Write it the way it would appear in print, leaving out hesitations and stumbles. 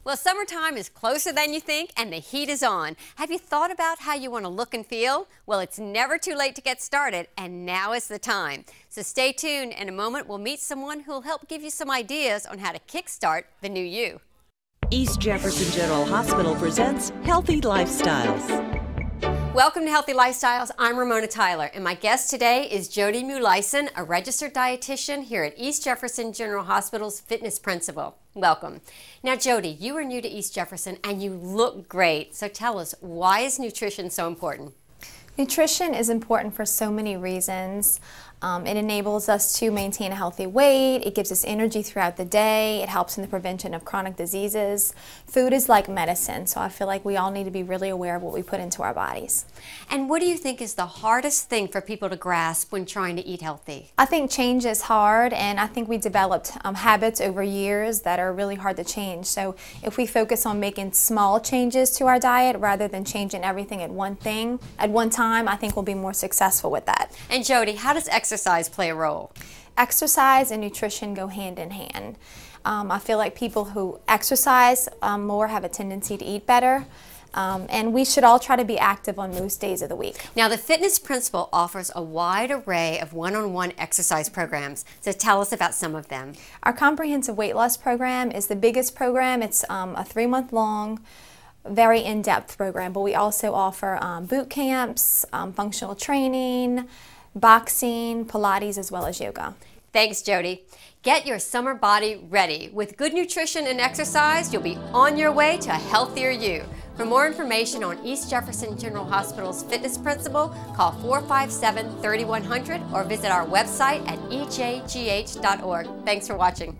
Well, summertime is closer than you think and the heat is on. Have you thought about how you want to look and feel? Well, it's never too late to get started, and now is the time. So stay tuned. In a moment, we'll meet someone who will help give you some ideas on how to kickstart the new you. East Jefferson General Hospital presents Healthy Lifestyles. Welcome to Healthy Lifestyles. I'm Ramona Tyler, and my guest today is Jody Mulyson, a registered dietitian here at East Jefferson General Hospital's fitness principal. Welcome. Now, Jody, you are new to East Jefferson and you look great. So tell us, why is nutrition so important? Nutrition is important for so many reasons. It enables us to maintain a healthy weight, it gives us energy throughout the day, it helps in the prevention of chronic diseases. Food is like medicine, so I feel like we all need to be really aware of what we put into our bodies. And what do you think is the hardest thing for people to grasp when trying to eat healthy? I think change is hard, and I think we developed habits over years that are really hard to change. So if we focus on making small changes to our diet rather than changing everything at one time, I think we'll be more successful with that. And Jody, how does exercise play a role? Exercise and nutrition go hand in hand. I feel like people who exercise more have a tendency to eat better. And we should all try to be active on most days of the week. Now, the fitness principal offers a wide array of one-on-one exercise programs. So tell us about some of them. Our comprehensive weight loss program is the biggest program. It's a 3-month-long, very in-depth program, but we also offer boot camps, functional training, boxing, Pilates, as well as yoga. Thanks, Jody. Get your summer body ready. With good nutrition and exercise, you'll be on your way to a healthier you. For more information on East Jefferson General Hospital's fitness principal, call 457-3100 or visit our website at ejgh.org. Thanks for watching.